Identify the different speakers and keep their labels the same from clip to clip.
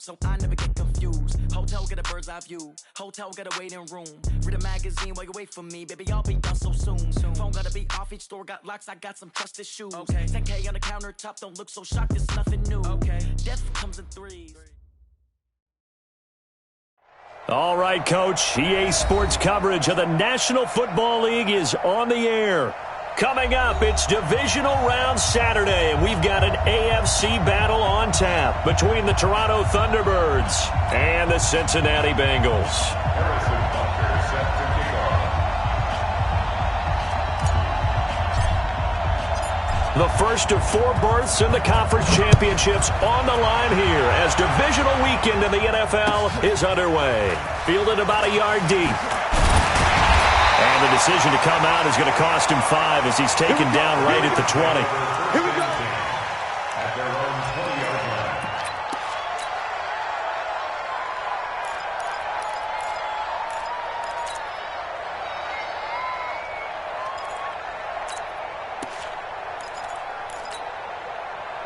Speaker 1: so I never get confused. Hotel get a bird's eye view. Hotel got a waiting room. Read a magazine while you wait for me, baby. I'll be done so soon. Phone gotta be off. Each store got locks. I got some trusted shoes. Okay. 10K on the countertop. Don't look so shocked. It's nothing new. Okay. Death comes in threes.
Speaker 2: All right, Coach. EA Sports coverage of the National Football League is on the air. Coming up, it's Divisional Round Saturday, and we've got an AFC battle on tap between the Toronto Thunderbirds and the Cincinnati Bengals. The first of 4 berths in the conference championships on the line here as divisional weekend in the NFL is underway. Fielded about a yard deep. And the decision to come out is going to cost him 5 as he's taken down right at the 20.
Speaker 3: Here we go.
Speaker 4: At their own 20-yard line.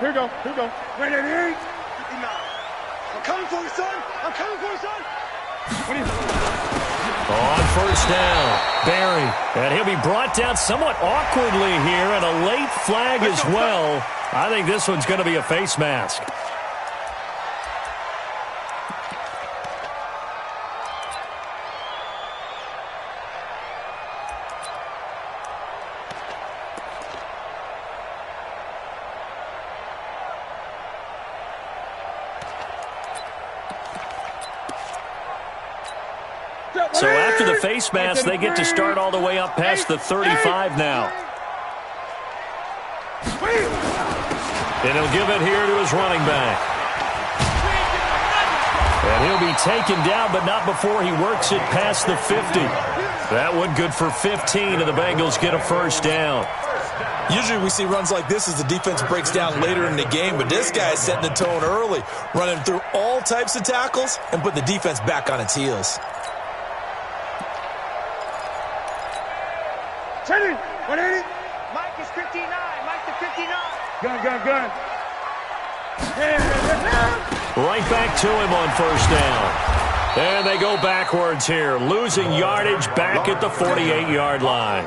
Speaker 3: Here we go. Here we go.
Speaker 5: Right at 8. 59. I'm coming for you, son. I'm coming for you, son.
Speaker 3: What do you...
Speaker 2: On first down, Barry. And he'll be brought down somewhat awkwardly here, and a late flag as well. I think this one's going to be a face mask. So after the face mask, they get to start all the way up past the 35 now. And he'll give it here to his running back. And he'll be taken down, but not before he works it past the 50. That one good for 15, and the Bengals get a first down.
Speaker 6: Usually we see runs like this as the defense breaks down later in the game, but this guy is setting the tone early, running through all types of tackles and putting the defense back on its heels.
Speaker 5: 180.
Speaker 7: Mike is 59. Mike to 59.
Speaker 5: Gun.
Speaker 2: Right back to him on first down. And they go backwards here, losing yardage back at the 48-yard line.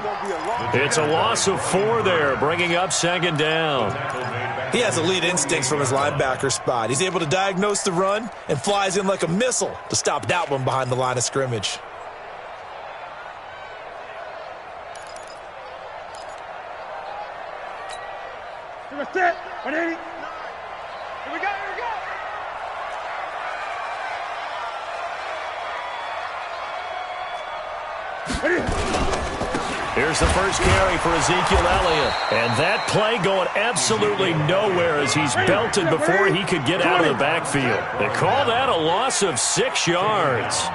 Speaker 2: It's a loss of 4 there, bringing up second down.
Speaker 6: He has elite instincts from his linebacker spot. He's able to diagnose the run and flies in like a missile to stop that one behind the line of scrimmage.
Speaker 5: Set. 180.
Speaker 7: Here we go.
Speaker 2: Here's the first carry for Ezekiel Elliott. And that play going absolutely nowhere as he's belted before he could get out of the backfield. They call that a loss of 6 yards.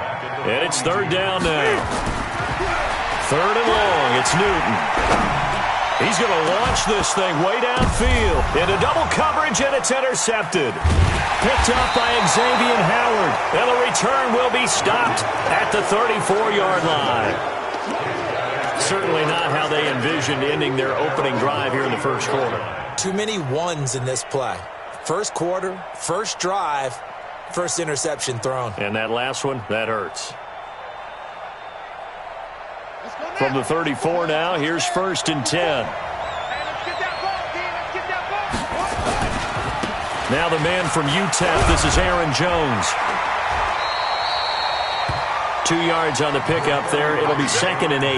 Speaker 2: And it's third down now. Third and long. It's Newton. He's going to launch this thing way downfield. Into double coverage, and it's intercepted. Picked up by Xavier Howard. And the return will be stopped at the 34-yard line. Certainly not how they envisioned ending their opening drive here in the first quarter.
Speaker 6: Too many ones in this play. First quarter, first drive, first interception thrown.
Speaker 2: And that last one, that hurts. From the 34 now, here's first and 10. Now the man from UTEP, this is Aaron Jones. 2 yards on the pickup there. It'll be second and 8.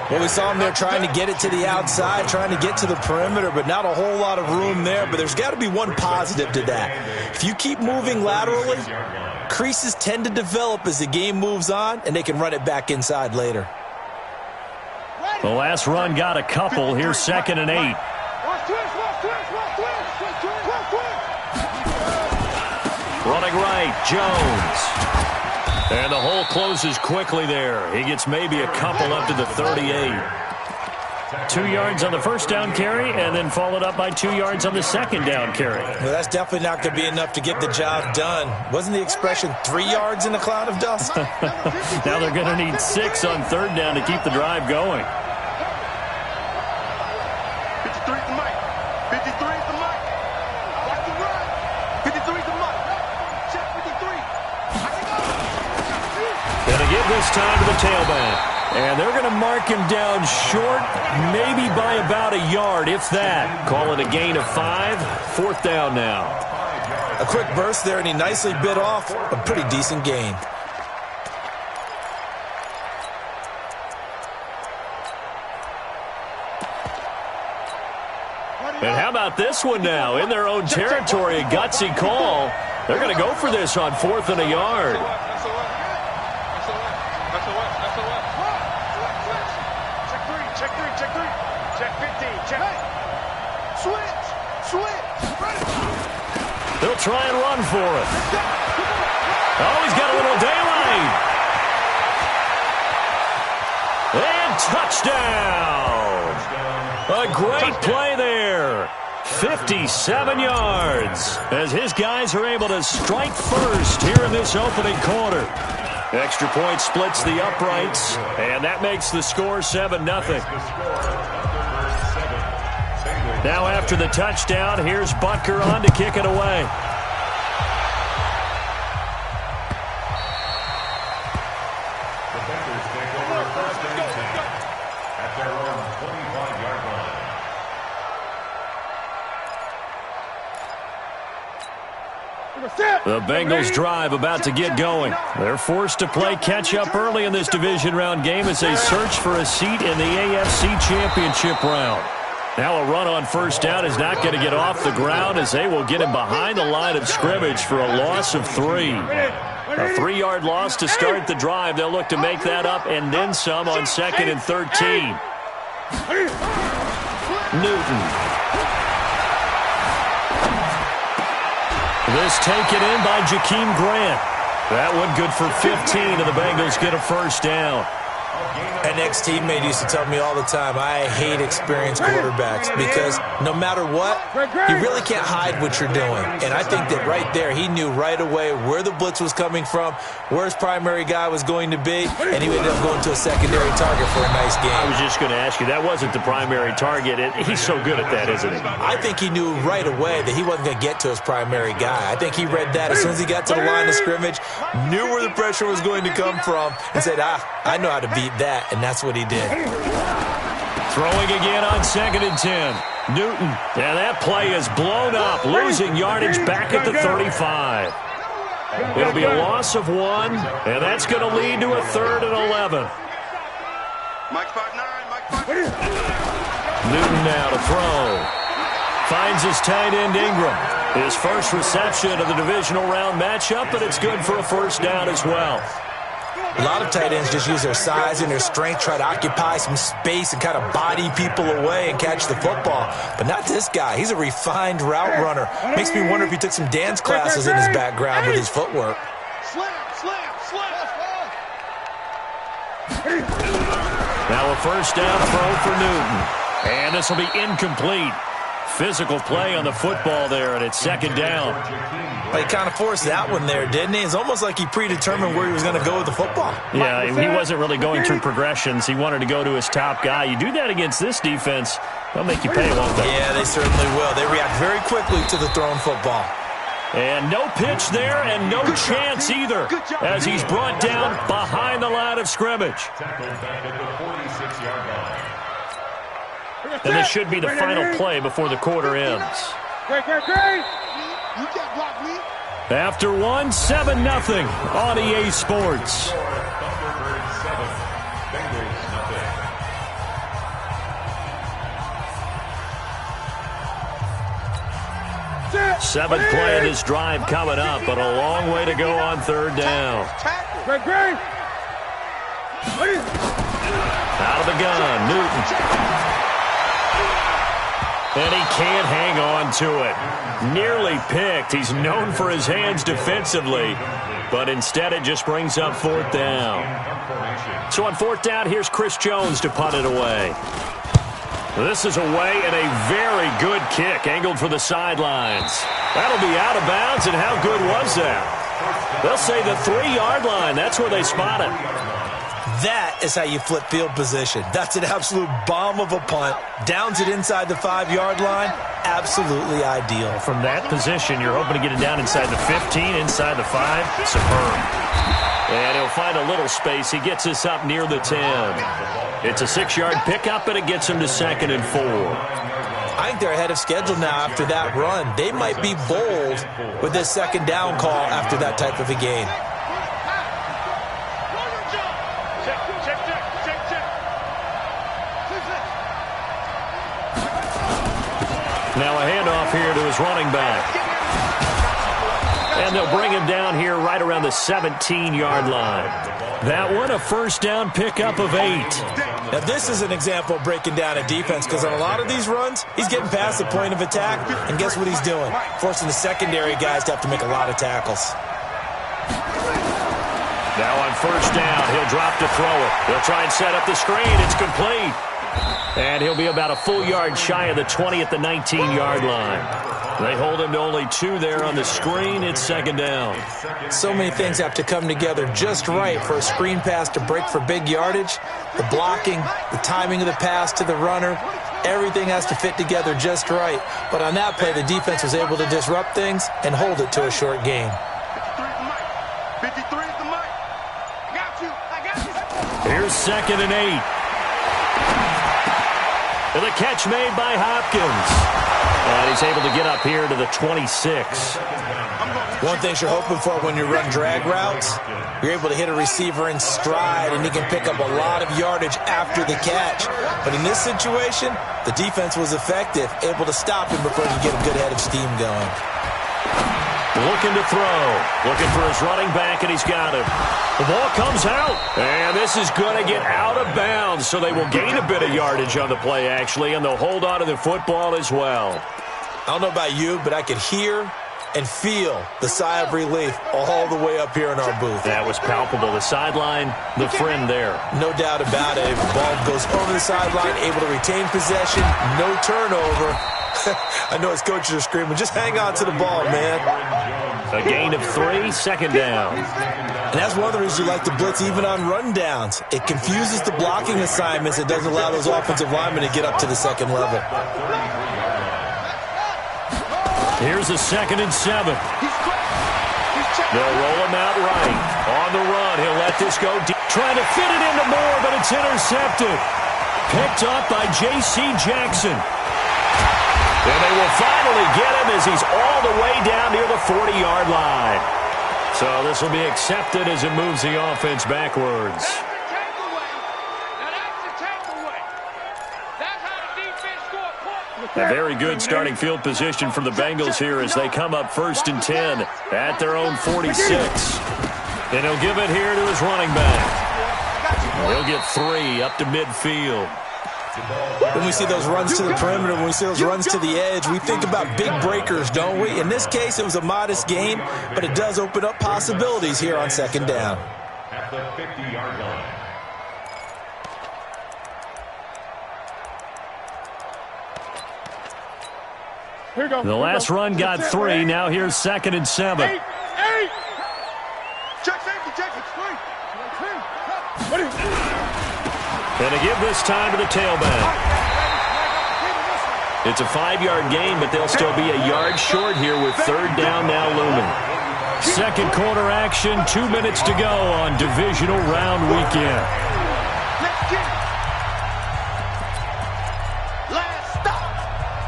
Speaker 6: Well, we saw him there trying to get it to the outside, trying to get to the perimeter, but not a whole lot of room there. But there's got to be one positive to that. If you keep moving laterally, creases tend to develop as the game moves on, and they can run it back inside later.
Speaker 2: The last run got a couple. Here's second and 8. Running right, Jones. And the hole closes quickly there. He gets maybe a couple up to the 38. 2 yards on the first down carry, and then followed up by 2 yards on the second down carry.
Speaker 6: Well, that's definitely not going to be enough to get the job done. Wasn't the expression 3 yards in a cloud of dust?
Speaker 2: Now they're going to need 6 on third down to keep the drive going.
Speaker 5: 53 is the mic. 53 is the mic. Watch the run. 53 is the mic. Check
Speaker 2: this time to the tailback. And they're going to mark him down short, maybe by about a yard, if that. Call it a gain of 5. 4th down now.
Speaker 6: A quick burst there, and he nicely bit off a pretty decent gain.
Speaker 2: And how about this one now? In their own territory, a gutsy call. They're going to go for this on 4th and a yard.
Speaker 7: Check 15. Check.
Speaker 5: Switch.
Speaker 2: They'll try and run for it. Oh, he's got a little daylight. And touchdown. A great play there. 57 yards as his guys are able to strike first here in this opening quarter. Extra point splits the uprights, and that makes the score 7-0. Now after the touchdown, here's Butker on to kick it away.
Speaker 4: The Bengals take over 1st and 10 at their own 25-yard line.
Speaker 2: The Bengals drive about to get going. They're forced to play catch-up early in this division round game as they search for a seat in the AFC Championship round. Now a run on 1st down is not going to get off the ground as they will get him behind the line of scrimmage for a loss of 3. A 3-yard loss to start the drive. They'll look to make that up and then some on 2nd and 13. Newton. This taken in by Jakeem Grant. That one good for 15, and the Bengals get a 1st down.
Speaker 6: An ex-teammate used to tell me all the time, I hate experienced quarterbacks because no matter what, you really can't hide what you're doing. And I think that right there, he knew right away where the blitz was coming from, where his primary guy was going to be, and he ended up going to a secondary target for a nice game.
Speaker 2: I was just going to ask you, that wasn't the primary target. He's so good at that, isn't he?
Speaker 6: I think he knew right away that he wasn't going to get to his primary guy. I think he read that as soon as he got to the line of scrimmage, knew where the pressure was going to come from, and said, I know how to beat that. And that's what he did.
Speaker 2: Throwing again on 2nd and 10. Newton. And that play is blown up, losing yardage back at the 35. It'll be a loss of 1, and that's going to lead to a 3rd and 11.
Speaker 5: Mike 5'9",
Speaker 2: Newton now to throw. Finds his tight end Ingram. His first reception of the divisional round matchup, but it's good for a 1st down as well.
Speaker 6: A lot of tight ends just use their size and their strength, try to occupy some space and kind of body people away and catch the football. But not this guy. He's a refined route runner. Makes me wonder if he took some dance classes in his background with his footwork.
Speaker 2: Now a 1st down throw for Newton. And this will be incomplete. Physical play on the football there, and it's 2nd down.
Speaker 6: He kind of forced that one there, didn't he? It's almost like he predetermined where he was going to go with the football.
Speaker 2: Yeah, he wasn't really going through progressions. He wanted to go to his top guy. You do that against this defense, they'll make you pay, won't they?
Speaker 6: Yeah, they certainly will. They react very quickly to the thrown football.
Speaker 2: And no pitch there and no chance either as he's brought down behind the line of scrimmage. And this should be the final play before the quarter ends. After 1, 7-0 on EA Sports. Seventh play of this drive coming up, but a long way to go on 3rd down. Out of the gun, Newton. And he can't hang on to it. Nearly picked. He's known for his hands defensively, but instead it just brings up 4th down. So on 4th down, here's Chris Jones to punt it away. This is away and a very good kick, angled for the sidelines. That'll be out of bounds, and how good was that? They'll say the 3-yard line. That's where they spot it.
Speaker 6: That is how you flip field position. That's an absolute bomb of a punt. Downs it inside the 5-yard line. absolutely ideal.
Speaker 2: From that position, you're hoping to get it down inside the 15, inside the 5. Superb. And he'll find a little space. He gets us up near the 10. It's a 6-yard pickup, and it gets him to 2nd and 4.
Speaker 6: I think they're ahead of schedule now after that run. They might be bold with this 2nd down call after that type of a game.
Speaker 2: Now a handoff here to his running back. And they'll bring him down here right around the 17-yard line. That one, a 1st down pickup of 8.
Speaker 6: Now this is an example of breaking down a defense, because on a lot of these runs, he's getting past the point of attack, and guess what he's doing? Forcing the secondary guys to have to make a lot of tackles.
Speaker 2: Now on 1st down, he'll drop to throw it. He'll try and set up the screen. It's complete. And he'll be about a full yard shy of the 20 at the 19-yard line. They hold him to only 2 there on the screen. It's 2nd down.
Speaker 6: So many things have to come together just right for a screen pass to break for big yardage. The blocking, the timing of the pass to the runner, everything has to fit together just right. But on that play, the defense was able to disrupt things and hold it to a short gain.
Speaker 5: 53 is the mic. I got you. I got you.
Speaker 2: Here's 2nd and 8. And the catch made by Hopkins. And he's able to get up here to the 26.
Speaker 6: One thing you're hoping for when you run drag routes, you're able to hit a receiver in stride, and he can pick up a lot of yardage after the catch. But in this situation, the defense was effective, able to stop him before he could get a good head of steam going.
Speaker 2: Looking to throw. Looking for his running back, and he's got it. The ball comes out, and this is going to get out of bounds, so they will gain a bit of yardage on the play, actually, and they'll hold on to the football as well.
Speaker 6: I don't know about you, but I could hear and feel the sigh of relief all the way up here in our booth.
Speaker 2: That was palpable. The sideline, the friend there.
Speaker 6: No doubt about it. The ball goes over the sideline, able to retain possession, no turnover. I know his coaches are screaming, just hang on to the ball, man.
Speaker 2: A gain of 3, 2nd down.
Speaker 6: And that's one of the reasons you like to blitz even on rundowns. It confuses the blocking assignments. It doesn't allow those offensive linemen to get up to the 2nd level.
Speaker 2: Here's a 2nd and 7. They'll roll him out right. On the run, he'll let this go deep. Trying to fit it into Moore, but it's intercepted. Picked up by J.C. Jackson. And they will finally get him as he's all the way down near the 40-yard line. So this will be accepted as it moves the offense backwards. A very good starting field position for the Bengals here as they come up 1st and 10 at their own 46. And he'll give it here to his running back. He'll get 3 up to midfield.
Speaker 6: When we see those runs to the perimeter, when we see those runs to the edge, we think about big breakers, don't we? In this case, it was a modest gain, but it does open up possibilities here on 2nd down.
Speaker 4: At the 50-yard line.
Speaker 3: Here we go.
Speaker 2: The last run got 3. Now here's 2nd and 7.
Speaker 3: 8.
Speaker 5: Check safety, check it.
Speaker 3: What is it?
Speaker 2: And to give this time to the tailback. It's a 5-yard gain, but they'll still be a yard short here with 3rd down now looming. 2nd quarter action, 2 minutes to go on divisional round weekend.
Speaker 5: Let's get it. Last stop.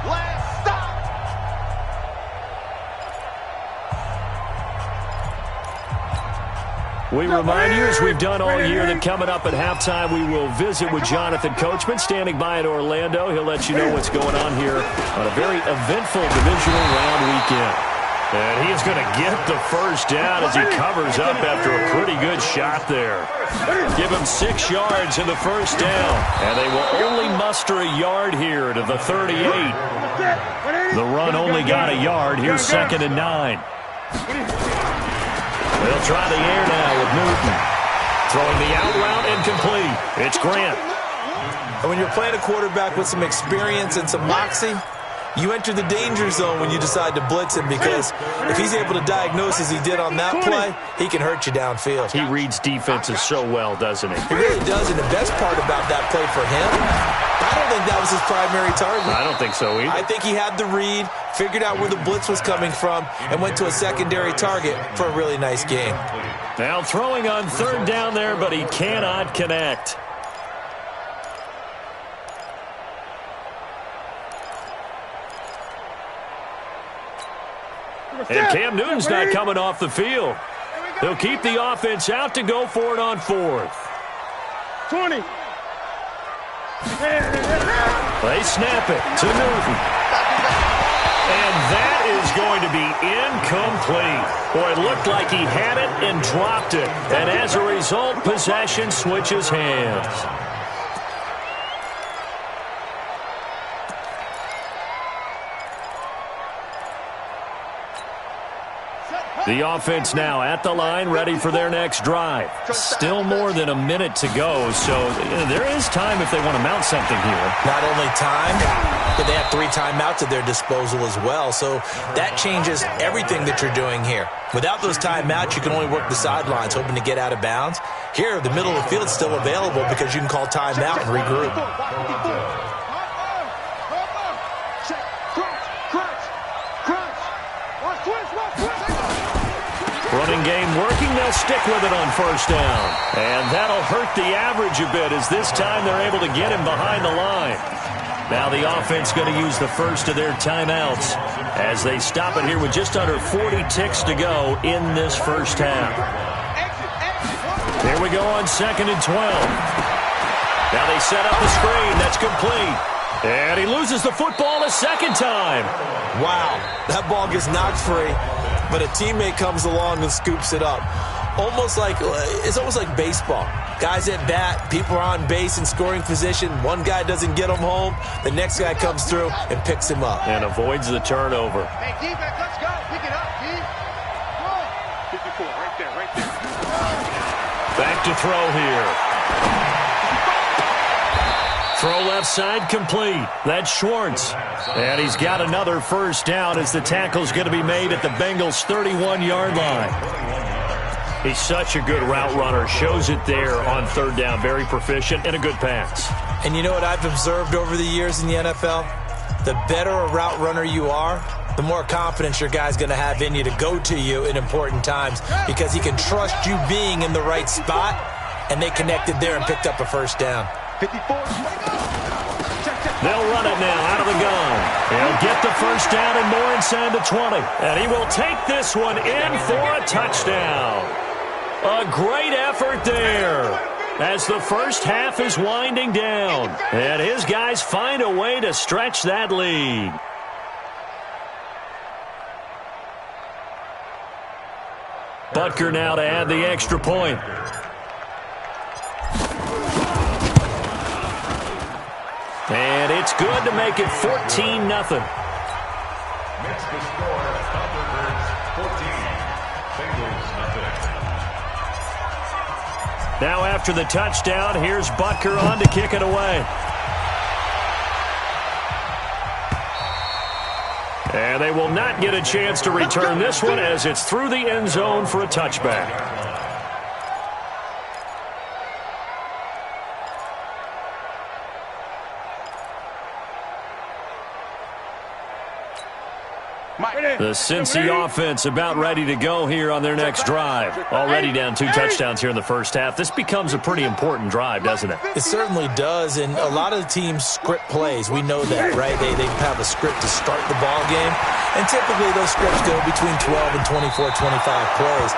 Speaker 5: Last stop.
Speaker 2: We remind you, as we've done all year, that coming up at halftime, we will visit with Jonathan Coachman, standing by in Orlando. He'll let you know what's going on here on a very eventful divisional round weekend. And he is going to get the 1st down as he covers up after a pretty good shot there. Give him 6 yards in the 1st down. And they will only muster a yard here to the 38. The run only got a yard. Here's 2nd and 9. They'll try the air now with Newton. Throwing the out route incomplete. It's Grant.
Speaker 6: And when you're playing a quarterback with some experience and some moxie, you enter the danger zone when you decide to blitz him, because if he's able to diagnose as he did on that play, he can hurt you downfield.
Speaker 2: He reads defenses so well, doesn't he?
Speaker 6: He really does, and the best part about that play for him, I don't think that was his primary target.
Speaker 2: I don't think so either.
Speaker 6: I think he had the read, figured out where the blitz was coming from, and went to a secondary target for a really nice game.
Speaker 2: Now throwing on third down there, but he cannot connect. And Cam Newton's not coming off the field. They'll keep the offense out to go for it on fourth.
Speaker 3: 20.
Speaker 2: They snap it to Newton. And that is going to be incomplete. Boy, it looked like he had it and dropped it. And as a result, possession switches hands. The offense now at the line, ready for their next drive. Still more than a minute to go, so there is time if they want to mount something here.
Speaker 6: Not only time, but they have 3 timeouts at their disposal as well, so that changes everything that you're doing here. Without those timeouts, you can only work the sidelines, hoping to get out of bounds. Here, the middle of the field is still available because you can call timeout and regroup.
Speaker 2: Running game working, they'll stick with it on first down. And that'll hurt the average a bit, as this time they're able to get him behind the line. Now the offense going to use the first of their timeouts as they stop it here with just under 40 ticks to go in this first half. Here we go on 2nd and 12. Now they set up the screen. That's complete. And he loses the football a second time.
Speaker 6: Wow, that ball gets knocked free, but a teammate comes along and scoops it up. It's almost like baseball. Guys at bat, people are on base in scoring position. One guy doesn't get him home. The next guy comes through and picks him up.
Speaker 2: And avoids the turnover.
Speaker 7: Hey, defense, let's go. Pick it up, D. 54, right there, right there.
Speaker 2: Back to throw here. Throw left side complete. That's Schwartz. And he's got another first down as the tackle's going to be made at the Bengals' 31-yard line. He's such a good route runner. Shows it there on third down. Very proficient and a good pass.
Speaker 6: And you know what I've observed over the years in the NFL? The better a route runner you are, the more confidence your guy's going to have in you to go to you in important times, because he can trust you being in the right spot, and they connected there and picked up a first down.
Speaker 7: 54.
Speaker 2: They'll run it now out of the gun. He'll get the first down and more inside the 20. And he will take this one in for a touchdown. A great effort there as the first half is winding down. And his guys find a way to stretch that lead. Butker now to add the extra point. And it's good to make it 14-0.
Speaker 4: Makes the score Thunderbirds 14, Bengals nothing.
Speaker 2: Now after the touchdown, here's Butker on to kick it away. And they will not get a chance to return this one as it's through the end zone for a touchback. The Cincy offense about ready to go here on their next drive. Already down 2 touchdowns here in the first half. This becomes a pretty important drive, doesn't it?
Speaker 6: It certainly does, and a lot of the teams script plays. We know that, right? They have a script to start the ball game, and typically those scripts go between 12 and 24, 25 plays.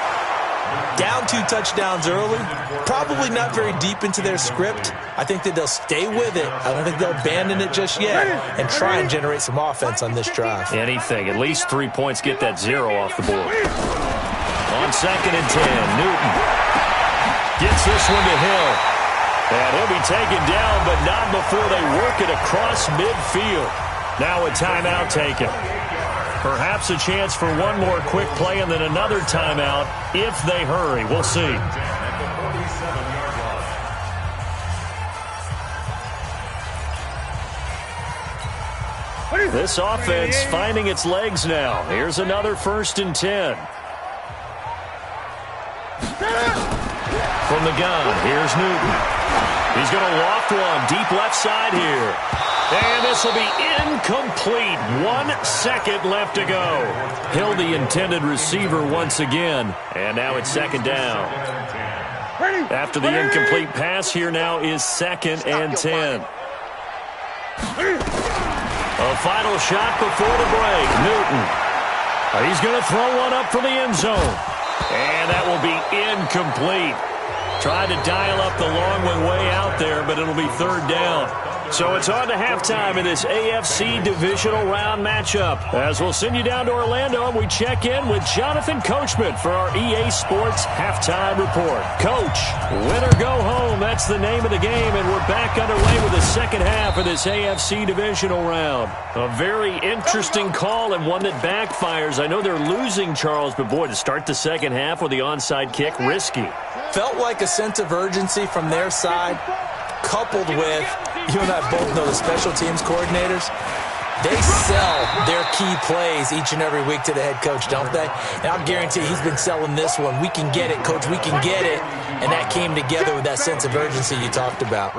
Speaker 6: Down 2 touchdowns early, probably not very deep into their script. I think that they'll stay with it. I don't think they'll abandon it just yet and try and generate some offense on this drive.
Speaker 2: Anything. At least 3 points, get that 0 off the board. On 2nd and 10, Newton gets this one to Hill. And he'll be taken down, but not before they work it across midfield. Now a timeout taken. Perhaps a chance for one more quick play and then another timeout if they hurry. We'll see. This offense finding its legs now. Here's another 1st and 10. From the gun, here's Newton. He's going to loft one deep left side here. And this will be incomplete. 1 second left to go. Hill, the intended receiver once again. And now it's 2nd down. After the incomplete pass, here now is 2nd and 10. A final shot before the break. Newton. He's going to throw one up from the end zone. And that will be incomplete. Tried to dial up the long one way out there, but it'll be 3rd down. So it's on to halftime in this AFC divisional round matchup. As we'll send you down to Orlando, and we check in with Jonathan Coachman for our EA Sports Halftime Report. Coach, win or go home, that's the name of the game, and we're back underway with the second half of this AFC divisional round. A very interesting call and one that backfires. I know they're losing, Charles, but boy, to start the second half with the onside kick, risky.
Speaker 6: Felt like a sense of urgency from their side, coupled with, you and I both know the special teams coordinators, they sell their key plays each and every week to the head coach, don't they? And I'll guarantee he's been selling this one. We can get it, coach, we can get it. And that came together with that sense of urgency you talked about.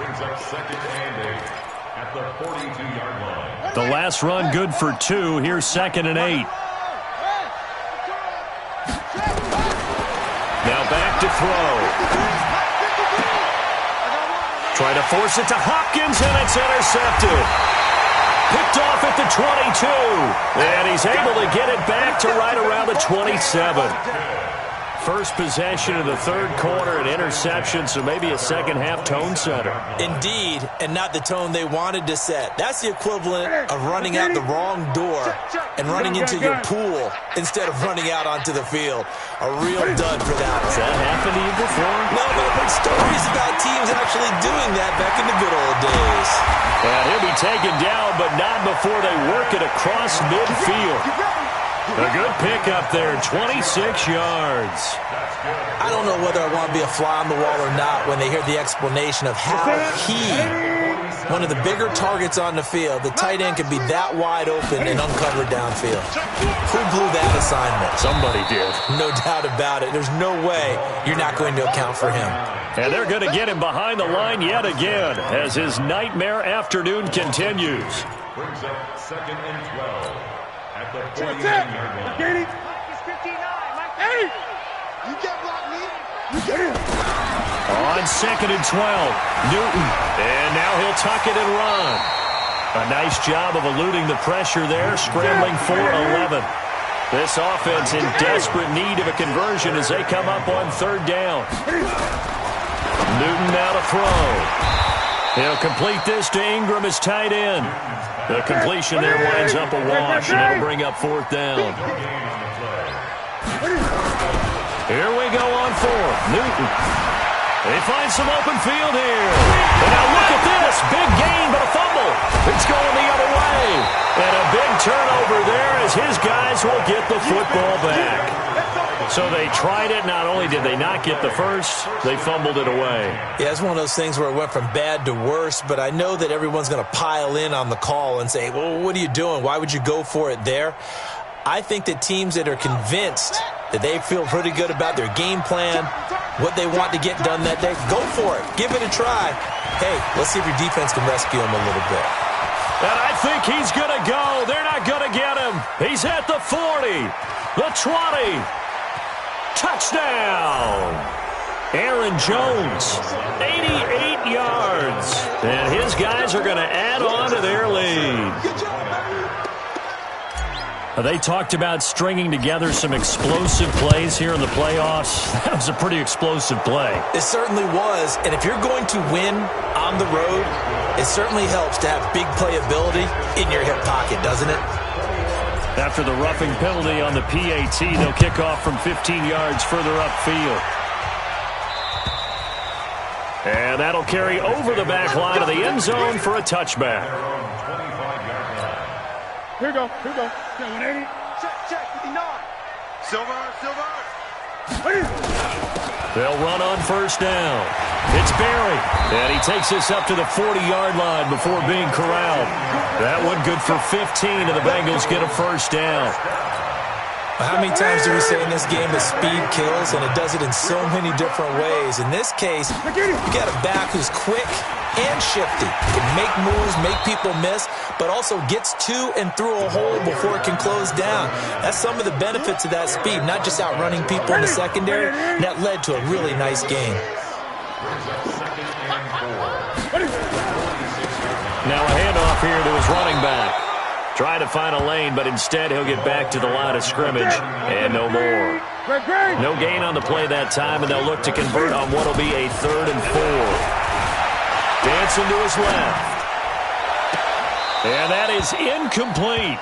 Speaker 2: The last run good for 2. Here's 2nd and 8. Now back to throw. Try to force it to Hopkins, and it's intercepted. Picked off at the 22. And he's able to get it back to right around the 27. First possession of the 3rd quarter, an interception, so maybe a second-half tone setter.
Speaker 6: Indeed, and not the tone they wanted to set. That's the equivalent of running out the wrong door and running into your pool instead of running out onto the field. A real dud for that.
Speaker 2: Has that happened to you before?
Speaker 6: No, but I've heard stories about teams actually doing that back in the good old days.
Speaker 2: And he'll be taken down, but not before they work it across midfield. A good pickup there, 26 yards.
Speaker 6: I don't know whether I want to be a fly on the wall or not when they hear the explanation of how he, one of the bigger targets on the field, the tight end could be that wide open and uncovered downfield. Who blew that assignment?
Speaker 2: Somebody did.
Speaker 6: No doubt about it. There's no way you're not going to account for him.
Speaker 2: And they're going to get him behind the line yet again as his nightmare afternoon continues.
Speaker 4: Brings up 2nd and 12 at the 49-yard line.
Speaker 3: Get it. Hey! You get blocked, me. You get it.
Speaker 2: On 2nd and 12, Newton. And now he'll tuck it and run. A nice job of eluding the pressure there, scrambling for 11. This offense in desperate need of a conversion as they come up on 3rd down. Newton now to throw. He'll complete this to Ingram as tight end. The completion there winds up a wash, and it'll bring up 4th down. Here we go on 4th. Newton. They find some open field here. And now look at this. Big gain, but a fumble. It's going the other way. And a big turnover there as his guys will get the football back. So they tried it. Not only did they not get the first, they fumbled it away.
Speaker 6: Yeah, it's one of those things where it went from bad to worse, but I know that everyone's going to pile in on the call and say, well, what are you doing? Why would you go for it there? I think that teams that are convinced that they feel pretty good about their game plan, what they want to get done that day, go for it. Give it a try. Hey, let's see if your defense can rescue him a little bit.
Speaker 2: And I think he's going to go. They're not going to get him. He's at the 40, the 20. Touchdown! Aaron Jones, 88 yards. And his guys are going to add on to their lead. They talked about stringing together some explosive plays here in the playoffs. That was a pretty explosive play.
Speaker 6: It certainly was. And if you're going to win on the road, it certainly helps to have big playability in your hip pocket, doesn't it?
Speaker 2: After the roughing penalty on the PAT, they'll kick off from 15 yards further upfield. And that'll carry over the back line of the end zone for a touchback.
Speaker 3: Here we go. Here we go. 180.
Speaker 5: Check. 59. Silver.
Speaker 3: Hey!
Speaker 2: They'll run on first down. It's Barry, and he takes this up to the 40-yard line before being corralled. That one good for 15, and the Bengals get a first down.
Speaker 6: How many times do we say in this game that speed kills, and it does it in so many different ways? In this case, you got a back who's quick and shifty. Can make moves, make people miss, but also gets to and through a hole before it can close down. That's some of the benefits of that speed, not just outrunning people in the secondary, and that led to a really nice game.
Speaker 2: Now a handoff here to his running back. Trying to find a lane, but instead he'll get back to the line of scrimmage and no more. No gain on the play that time, and they'll look to convert on what will be a 3rd and 4. Dancing to his left. And that is incomplete.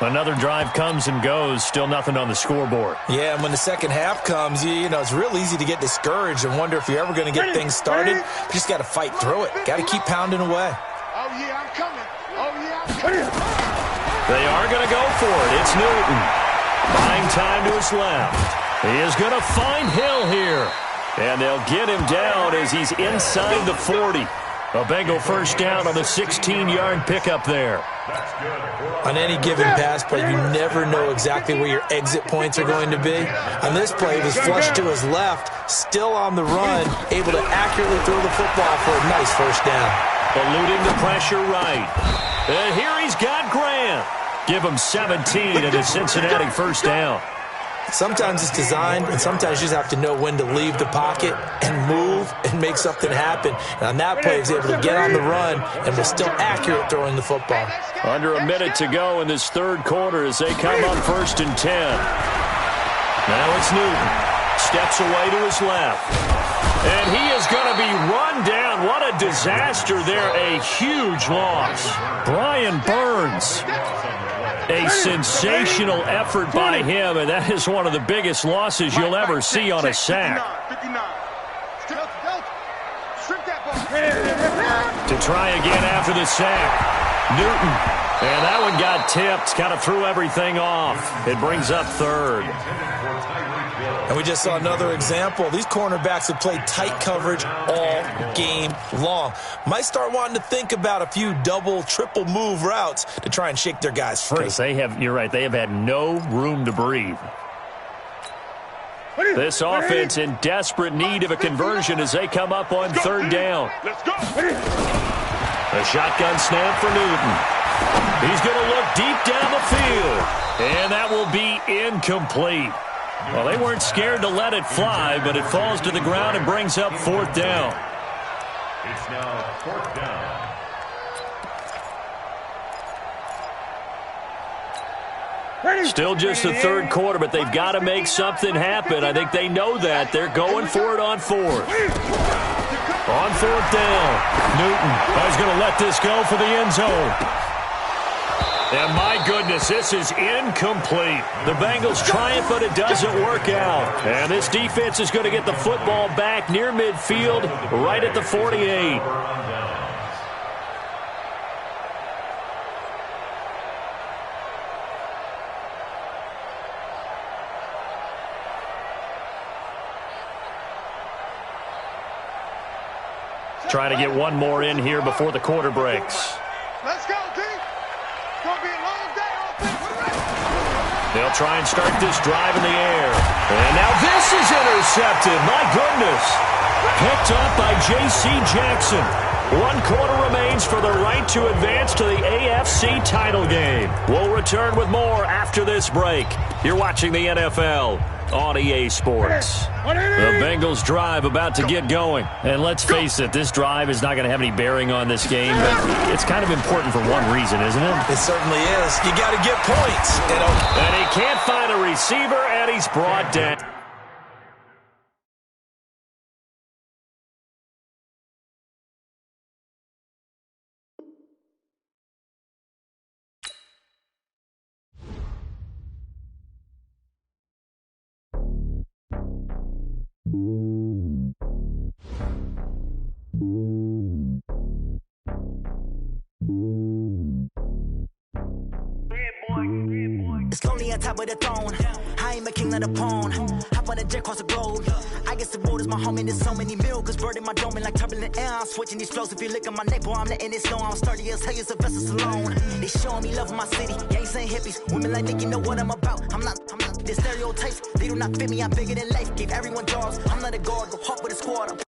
Speaker 2: Another drive comes and goes, still nothing on the scoreboard.
Speaker 6: Yeah, and when the second half comes, you know, it's real easy to get discouraged and wonder if you're ever going to get things started. You just got to fight through it. Got to keep pounding away.
Speaker 7: Oh, yeah, I'm coming. Oh, yeah, I'm coming.
Speaker 2: They are going to go for it. It's Newton. Buying time to his left. He is going to find Hill here. And they'll get him down as he's inside the 40. A Bengal first down on the 16-yard pickup there.
Speaker 6: On any given pass play, you never know exactly where your exit points are going to be. On this play, he was flushed to his left, still on the run, able to accurately throw the football for a nice first down.
Speaker 2: Eluding the pressure right. And here he's got Grant. Give him 17 and a Cincinnati first down.
Speaker 6: Sometimes it's designed, and sometimes you just have to know when to leave the pocket and move and make something happen. And on that play, he was able to get on the run and was still accurate throwing the football.
Speaker 2: Under a minute to go in this third quarter as they come up 1st and 10. Now it's Newton. Steps away to his left. And he is going to be run down. What a disaster there. A huge loss. Brian Burns. A sensational effort by him, and that is one of the biggest losses you'll ever see on a sack. To try again after the sack. Newton. And that one got tipped. Kind of threw everything off. It brings up 3rd.
Speaker 6: And we just saw another example. These cornerbacks have played tight coverage all game long. Might start wanting to think about a few double, triple move routes to try and shake their guys free.
Speaker 2: Because you're right, they have had no room to breathe. This offense in desperate need of a conversion as they come up on 3rd down.
Speaker 5: Let's go.
Speaker 2: A shotgun snap for Newton. He's going to look deep down the field. And that will be incomplete. Well, they weren't scared to let it fly, but it falls to the ground and brings up 4th down.
Speaker 4: It's now 4th down.
Speaker 2: Still just the third quarter, but they've got to make something happen. I think they know that. They're going for it on 4th. On 4th down, Newton is going to let this go for the end zone. And my goodness, this is incomplete. The Bengals triumph, but it doesn't work out. And this defense is going to get the football back near midfield, right at the 48. Trying to get one more in here before the quarter breaks.
Speaker 7: Let's go, D. It's going to be a long day.
Speaker 2: They'll try and start this drive in the air. And now this is intercepted. My goodness. Picked up by J.C. Jackson. 1 quarter remains for the right to advance to the AFC title game. We'll return with more after this break. You're watching the NFL on EA Sports. The Bengals drive about to get going. And let's face it, this drive is not going to have any bearing on this game, but it's kind of important for one reason, isn't it?
Speaker 6: It certainly is. You got to get points.
Speaker 2: And he can't find a receiver, and he's brought down.
Speaker 3: Yeah, boy.
Speaker 1: It's lonely on top of the throne. I ain't a king of the pawn. Hop on a jet across the globe. I guess the road is my home and there's so many miracles burning my dome like turbulent air. I'm switching these flows. If you look at my neck, boy, I'm letting it snow. I'm sturdy as hell, it's a vessel alone. They showing me love in my city. Gangsta hippies, women like Nick, you know what I'm about. I'm not. The stereotypes, they do not fit me. I'm bigger than life. Gave everyone jobs. I'm not a guard, go hop with a squad.